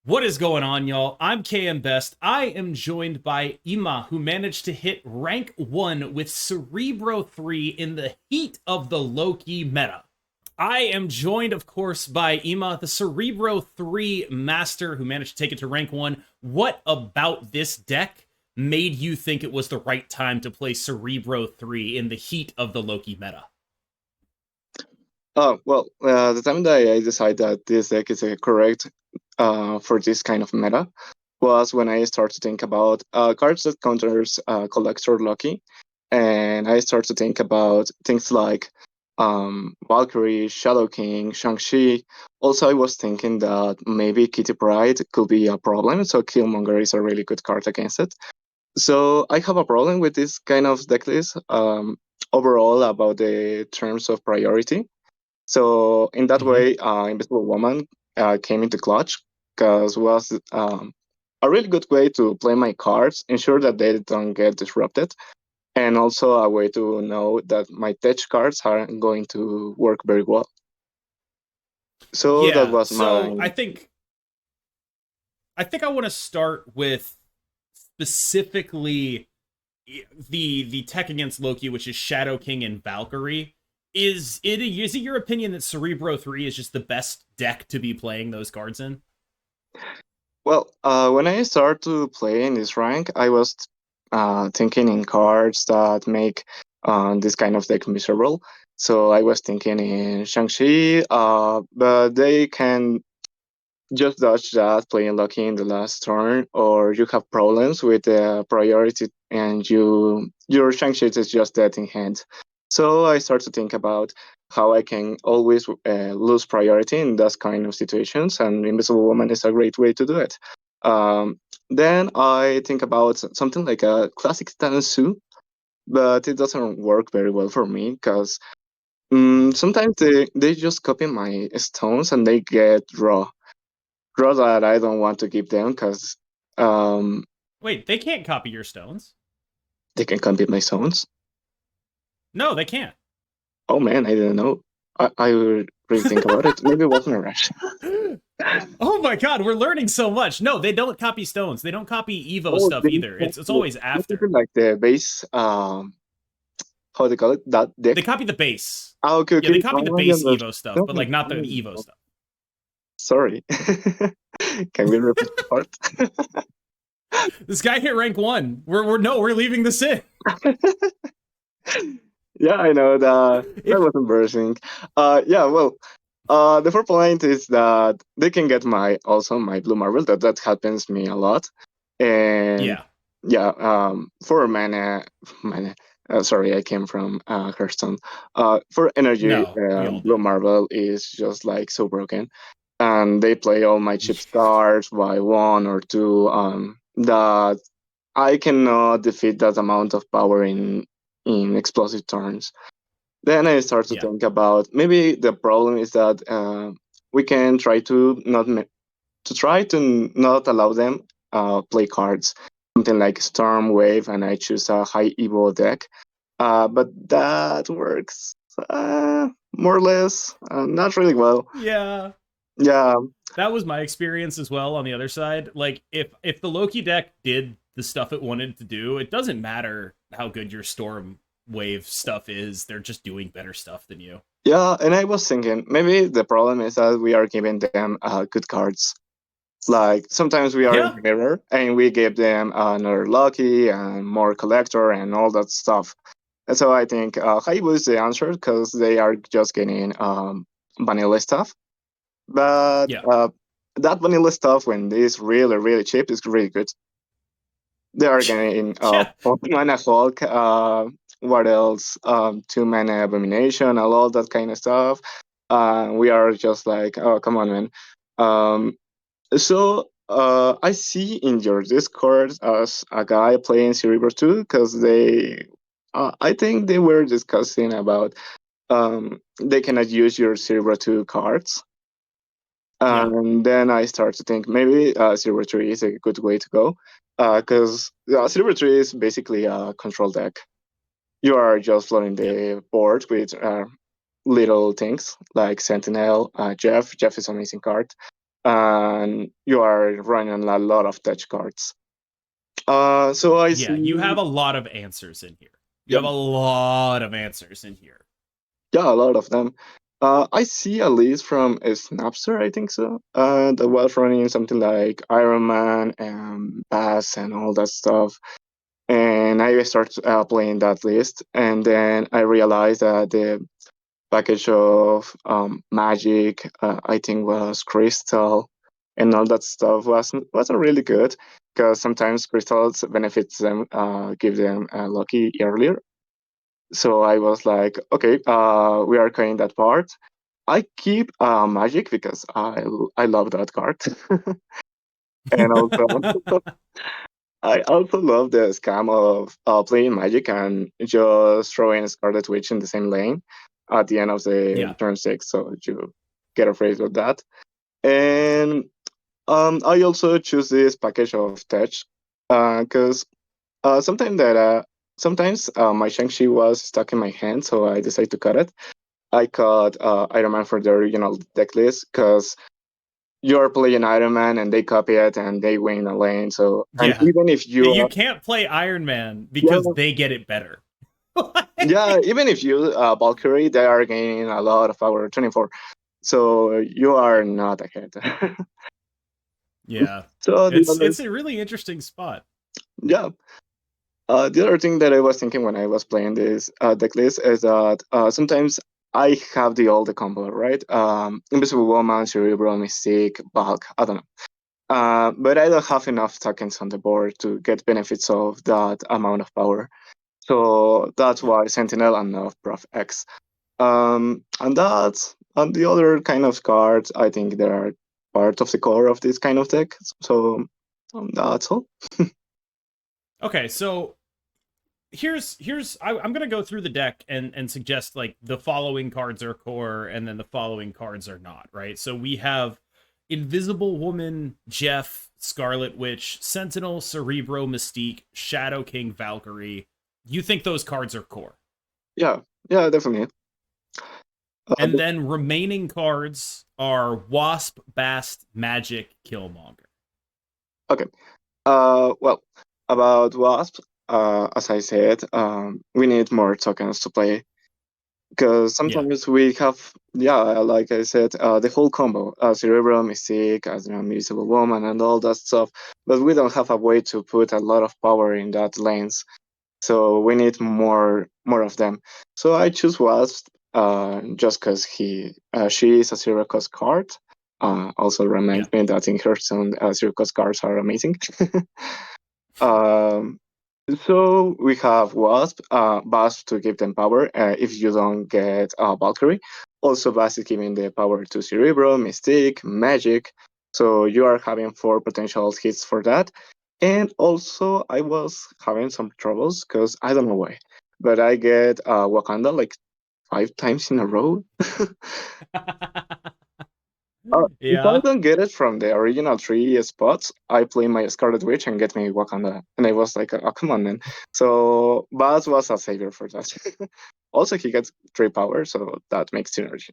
What is going on, y'all? I'm KM Best. I am joined by EMA, who managed to hit rank 1 with CEREBRO 3 in the heat of the Loki meta. I am joined, of course, by EMA, the CEREBRO 3 master, who managed to take it to rank 1. What about this deck made you think it was the right time to play CEREBRO 3 in the heat of the Loki meta? The time that I decided that this deck is correct for this kind of meta was when I started to think about cards that counters Collector Loki, and I started to think about things like Valkyrie, Shadow King, Shang-Chi. Also, I was thinking that maybe Kitty Pryde could be a problem, so Killmonger is a really good card against it. So I have a problem with this kind of deck list overall about the terms of priority. So in that Mm-hmm. way, Invisible Woman came into clutch because was a really good way to play my cards, ensure that they don't get disrupted, and also a way to know that my tech cards are going to work very well. So that Yeah, was my so I think I want to start with specifically the tech against Loki, which is Shadow King and Valkyrie. Is it your opinion that CEREBRO 3 is just the best deck to be playing those cards in? when I started to play in this rank, I was thinking in cards that make this kind of deck miserable. So I was thinking in Shang-Chi, but they can just dodge that playing lucky in the last turn, or you have problems with the priority and your Shang-Chi is just dead in hand. So I start to think about how I can always lose priority in those kind of situations, and Invisible Woman is a great way to do it. Then I think about something like a classic Stansu, but it doesn't work very well for me because sometimes they just copy my stones and they get raw that I don't want to give them because um, Wait, they can't copy your stones. they can compete my stones. No, they can't. Oh man, I didn't know. I would really think about it. Maybe it wasn't a rush. Oh my god, we're learning so much. No, they don't copy stones. They don't copy Evo Oh, stuff either. It's always they keep it after. like the base. How they call it? That They deck. copy the base. Ah, okay, Yeah, okay. they copy the Oh, yeah, base Evo stuff, but like not the Evo stuff. sorry. Can we repeat the part? This guy hit rank 1. We're leaving this in. Yeah, I know that If was embarrassing. Yeah, the 4 point is that they can get my blue marble. That happens me a lot, and Yeah. yeah, 4 mana. Sorry, I came from Hearthstone. For energy, No, we all blue do. marble is just like so broken, and they play all my chip cards by one or two. That I cannot defeat that amount of power in explosive turns. Then I start to Yeah. think about maybe the problem is that we can try to not allow them play cards, something like Storm Wave, and I choose a high Evo deck. But that works more or less, not really well. Yeah. Yeah, That was my experience as well on the other side. Like if the Loki deck did the stuff it wanted to do, it doesn't matter how good your Storm Wave stuff is. They're just doing better stuff than you. yeah, and I was thinking maybe the problem is that we are giving them good cards. Like sometimes we are in Yeah. the mirror and we give them another lucky and more collector and all that stuff. And so I think Haibu is the answer because they are just getting vanilla stuff. But Yeah. that vanilla stuff, when it is really, really cheap, is really good. They are getting Yeah. 4 mana Hulk, what else? 2 mana Abomination, and all that kind of stuff. We are just like, oh, come on, man. Um, so I see in your Discord as a guy playing Cerebro 2 because I think they were discussing about they cannot use your Cerebro 2 cards. Yeah. And then I start to think maybe Cerebro 3 is a good way to go because Cerebro 3 is basically a control deck. You are just flooding Yeah. the board with little things like Sentinel, Jeff. Jeff is an amazing card. and you are running a lot of tech cards. So I Yeah, you see, have a lot of answers in here. You yeah, have a lot of answers in here. yeah, a lot of them. I see a list from a Snapster, I think so, that was running something like Iron Man and Bass and all that stuff. And I started playing that list, and then I realized that the package of Magic, I think was Crystal, and all that stuff wasn't really good because sometimes crystals benefits them, give them lucky earlier. So I was like, okay, we are cutting that part. I keep Magic because I love that card, and also I also love the scam of playing Magic and just throwing Scarlet Witch in the same lane at the end of the Yeah. turn 6, so you get afraid of that. And I also choose this package of Tech because sometimes my Shang-Chi was stuck in my hand, so I decided to cut it. I cut Iron Man for the original deck list because you're playing Iron Man and they copy it and they win a lane. So, and Yeah. even if Yeah, you you are, can't play Iron Man because yeah, they get it better. yeah, even if you Valkyrie, they are gaining a lot of power, 24. So you are Yeah. not ahead. Yeah. So the other, It's a really interesting spot. yeah, the other thing that I was thinking when I was playing this deck list is that sometimes I have the combo, right? Invisible Woman, Cerebral, Mystique, Bulk, I don't know. But I don't have enough tokens on the board to get benefits of that amount of power. So that's Yeah. why Sentinel and not Prof X. And that's and the other kind of cards. I think they are part of the core of this kind of deck. So that's all. Okay, so I'm gonna go through the deck and suggest like the following cards are core and then the following cards are not, right? So we have Invisible Woman, Jeff, Scarlet Witch, Sentinel, Cerebro, Mystique, Shadow King, Valkyrie. You think those cards are core? Yeah, yeah, definitely. And then remaining cards are Wasp, Bast, Magic, Killmonger. Okay. Well, about Wasp, as I said, we need more tokens to play because Yeah, sometimes we have, yeah, like I said, the whole combo, Cerebral, Mystique, as an Invisible Woman, and all that stuff. But we don't have a way to put a lot of power in that lanes, so we need more of them. So I choose Wasp, just because she is a zero cost card. Also yeah, reminds me that in Hearthstone, zero cost cards are amazing. um, so we have Wasp to give them power if you don't get Valkyrie. Also, Wasp is giving the power to Cerebro, Mystique, Magic. So you are having 4 potential hits for that. And also, I was having some troubles because I don't know why, but I get Wakanda like 5 times in a row. If I yeah. don't get it from the original 3 spots, I play my Scarlet Witch and get me Wakanda. And I was like, oh, come on, man. So Baz was a savior for that. Also, he gets 3 power, so that makes synergy.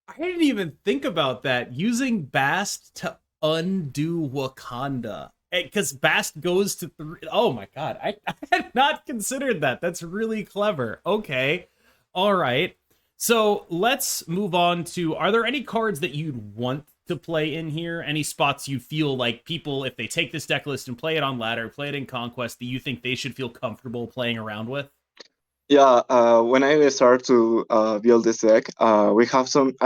I didn't even think about that. Using Bast to undo Wakanda. Because Bast goes to 3. Oh my god. I had not considered that. That's really clever. Okay. All right. So let's move on to, are there any cards that you'd want to play in here? Any spots you feel like people, if they take this deck list and play it on ladder, play it in Conquest, that you think they should feel comfortable playing around with? Yeah, when I start to build this deck, I have some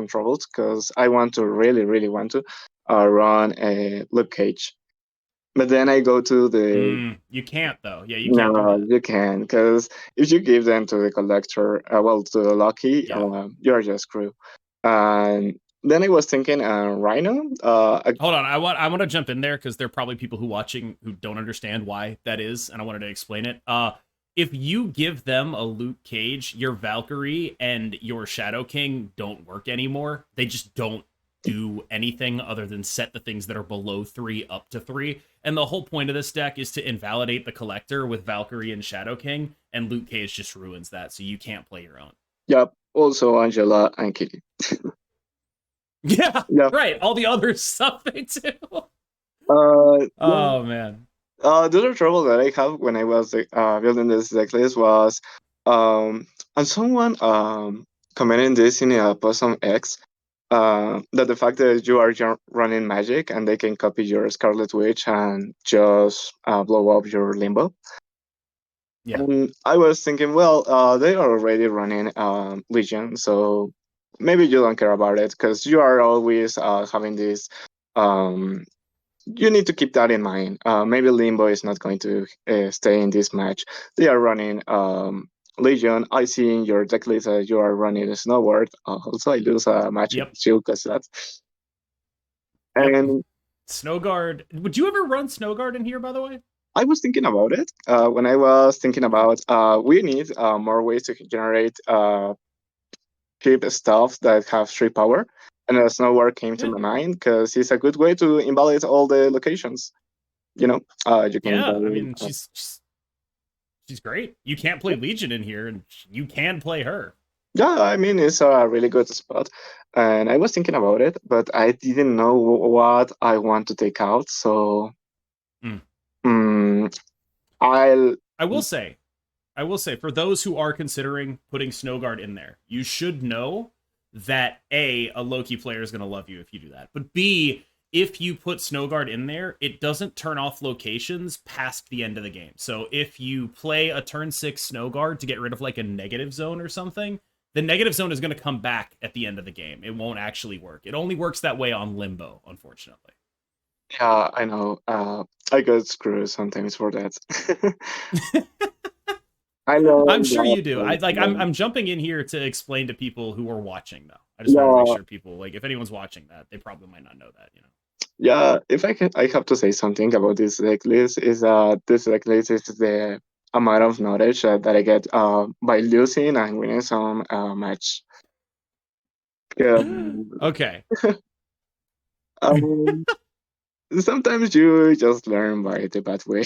troubles because I want to really want to run a Luke Cage. But then I go to the You can't though. Yeah, you can't do no, that. you can, because if you give them to the collector, well, to the lucky, Yeah. you're just screwed. And then I was thinking, Rhino. Hold on, I want to jump in there because there are probably people who watching who don't understand why that is, and I wanted to explain it. If you give them a Luke Cage, your Valkyrie and your Shadow King don't work anymore. They just don't do anything other than set the things that are below 3 up to 3. And the whole point of this deck is to invalidate the collector with Valkyrie and Shadow King, and Luke Cage just ruins that, so you can't play your own. Yep. Also, Angela and Kitty. Yeah, Yeah. right. All the other stuff they do. Yeah. Oh man. The other trouble that I have when I was building this deck list was, um, and someone commenting this in a post on X, that the fact that you are running magic and they can copy your Scarlet Witch and just blow up your limbo. Yeah. And I was thinking, well, they are already running Legion, so maybe you don't care about it because you are always having this. Um, you need to keep that in mind. Maybe Limbo is not going to stay in this match. They are running Legion. I see in your deck list that you are running a Snowboard. Also, I lose a match Yep. against you because that. Yep. And Snowguard. Would you ever run Snowguard in here, by the way? I was thinking about it when I was thinking about we need more ways to generate cheap stuff that have 3 power. And Snowboard came to Yeah. my mind because it's a good way to invalidate all the locations. You can Yeah. I invalidate. mean, she's great. You can't play Legion in here, and you can play her. Yeah, I mean, it's a really good spot. And I was thinking about it, but I didn't know what I want to take out. So Mm. mm, I'll. I will say, for those who are considering putting Snowguard in there, you should know that a Loki player is going to love you if you do that. But B, if you put Snowguard in there, it doesn't turn off locations past the end of the game. So if you play a turn 6 Snowguard to get rid of like a negative zone or something, the negative zone is going to come back at the end of the game. It won't actually work. It only works that way on Limbo, unfortunately. Yeah, I know. I got screwed sometimes for that. I I'm learned sure that. you do. I'm jumping in here to explain to people who are watching though. I just want to make Yeah, sure people, like, if anyone's watching that, they probably might not know that, yeah. If I have to say something about this deck list is this deck list is the amount of knowledge that I get by losing and winning some match. Okay. Um, Sometimes you just learn by the bad way.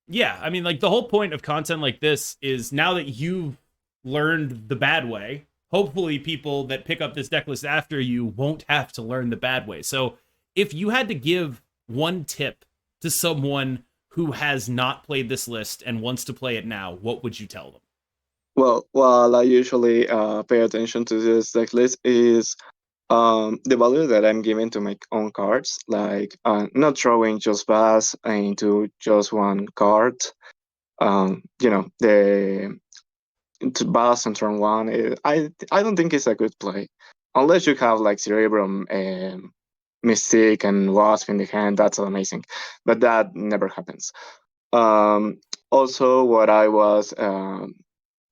Yeah, I mean, like, the whole point of content like this is now that you've learned the bad way, hopefully people that pick up this deck list after you won't have to learn the bad way. So if you had to give one tip to someone who has not played this list and wants to play it now, what would you tell them? Well, while I usually pay attention to this deck list is the value that I'm giving to my own cards, like not throwing just bass into just one card. The to bass on turn one, I don't think it's a good play, unless you have like Cerebro, Mystic, and Wasp in the hand. That's amazing, but that never happens. Um, Also, what I was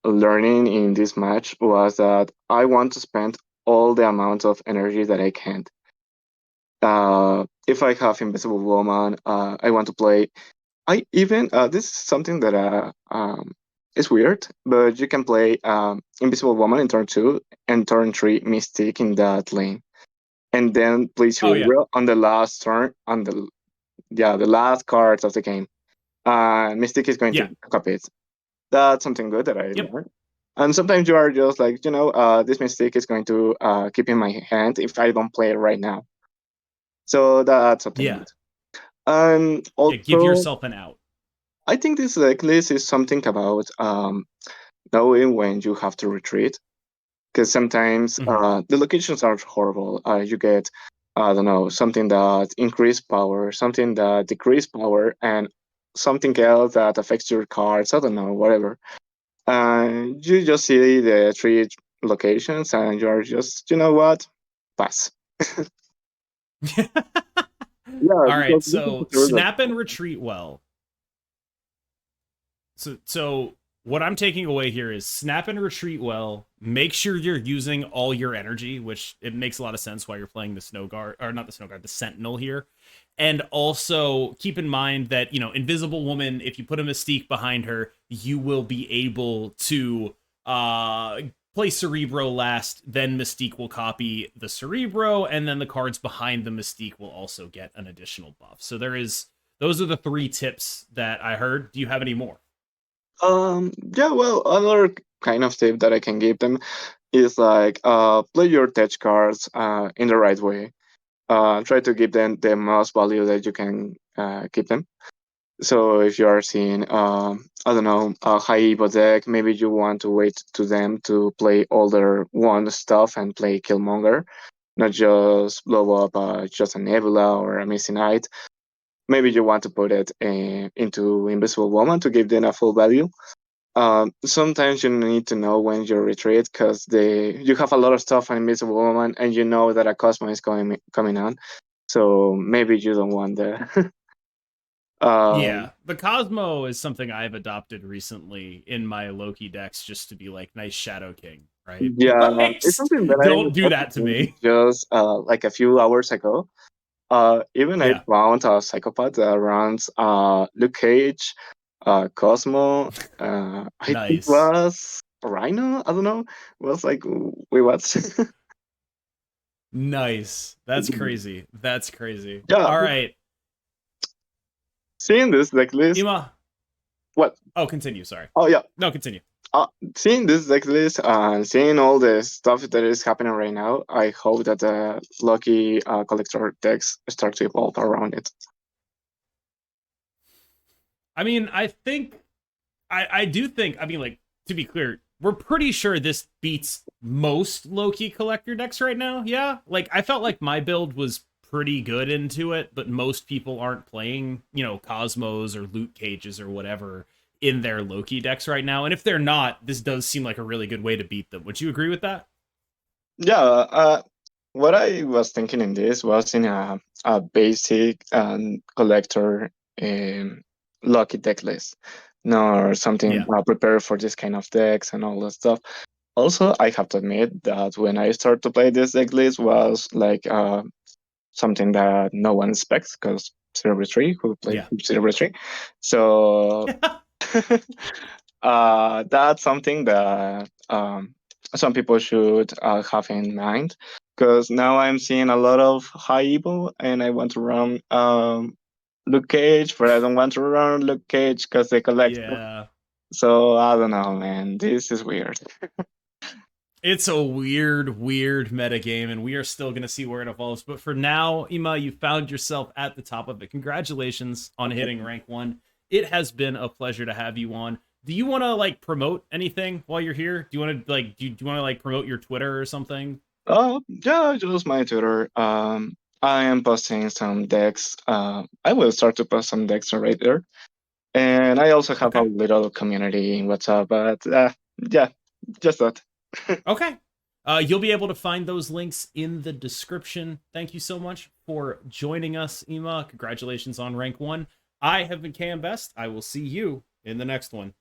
learning in this match was that I want to spend all the amount of energy that I can. If I have Invisible Woman, I want to play. I even this is something that is weird, but you can play Invisible Woman in turn 2 and turn 3 Mystic in that lane, and then play Oh yeah. Cerebro on the last turn on the last cards of the game. Mystic is going to Yeah. copy it. That's something good that I Yep. learned. And sometimes you are just like, this mistake is going to keep in my hand if I don't play it right now. So that's something Yeah. good. And Yeah, give also, yourself an out. I think this checklist is something about knowing when you have to retreat. Because sometimes Mhm. the locations are horrible. You get, I don't know, something that increase power, something that decrease power, and something else that affects your cards. I don't know, whatever. You just see the 3 locations and you're just, you know what? Pass. Yeah, All right, because this is so the rule. snap and retreat well. So what I'm taking away here is snap and retreat well. Make sure you're using all your energy, which it makes a lot of sense why you're playing the snow guard, or not the snow guard, the sentinel here. And also keep in mind that, Invisible Woman, if you put a mystique behind her, you will be able to play Cerebro last, then Mystique will copy the Cerebro, and then the cards behind the Mystique will also get an additional buff. So those are the 3 tips that I heard. Do you have any more? Yeah, well, another kind of tip that I can give them. is like play your tech cards in the right way. Try to give them the most value that you can give them. So if you are seeing, I don't know, a high Evo deck, maybe you want to wait to them to play all their one stuff and play Killmonger, not just blow up just a Nebula or a Missing Knight. Maybe you want to put it into Invisible Woman to give them a full value. Sometimes you need to know when you retreat because you have a lot of stuff on Invisible Woman and you know that a Cosmo is coming on. So maybe you don't want the. Yeah, um, the Cosmo is something I've adopted recently in my Loki decks just to be like nice Shadow King, right? Yeah, Like, it's something that I don't do was that to thinking me. just like a few hours ago. Even I Yeah, found a psychopath that runs Luke Cage, Cosmo. I think nice. was Rhino. I don't know. It was like, wait, what? Nice. That's crazy. That's crazy. Yeah, All right. seeing this deck list. Ema. What? Oh, continue. Sorry. Oh yeah. No, continue. Uh, Seeing this deck list and seeing all the stuff that is happening right now, I hope that the Loki collector decks start to evolve around it. I mean, I do think, I mean, like, to be clear, we're pretty sure this beats most Loki collector decks right now. Yeah. Like, I felt like my build was pretty good into it, but most people aren't playing, Cosmos or Loot Cages or whatever in their Loki decks right now. And if they're not, this does seem like a really good way to beat them. Would you agree with that? Yeah, what I was thinking in this was in a basic collector lucky deck list, no, or something Yeah. prepared for this kind of decks and all that stuff. Also, I have to admit that when I started to play this deck list was like something that no one expects because Cerebro 3, who played Yeah. Cerebro 3. So that's something that some people should have in mind because now I'm seeing a lot of high evil and I want to run Luke Cage, but I don't want to run Luke Cage because they collect. Yeah. So I don't know, man. This is weird. It's a weird, weird meta game, and we are still going to see where it evolves. But for now, Ima, you found yourself at the top of it. Congratulations on hitting rank 1. It has been a pleasure to have you on. Do you want to like promote anything while you're here? Do you want to like do you want to like promote your Twitter or something? Oh, yeah, just my Twitter. I am posting some decks. I will start to post some decks right there. And I also have a Okay. little community in WhatsApp, but yeah, just that. Okay. You'll be able to find those links in the description. Thank you so much for joining us, Ima. Congratulations on rank 1. I have been KM Best. I will see you in the next one.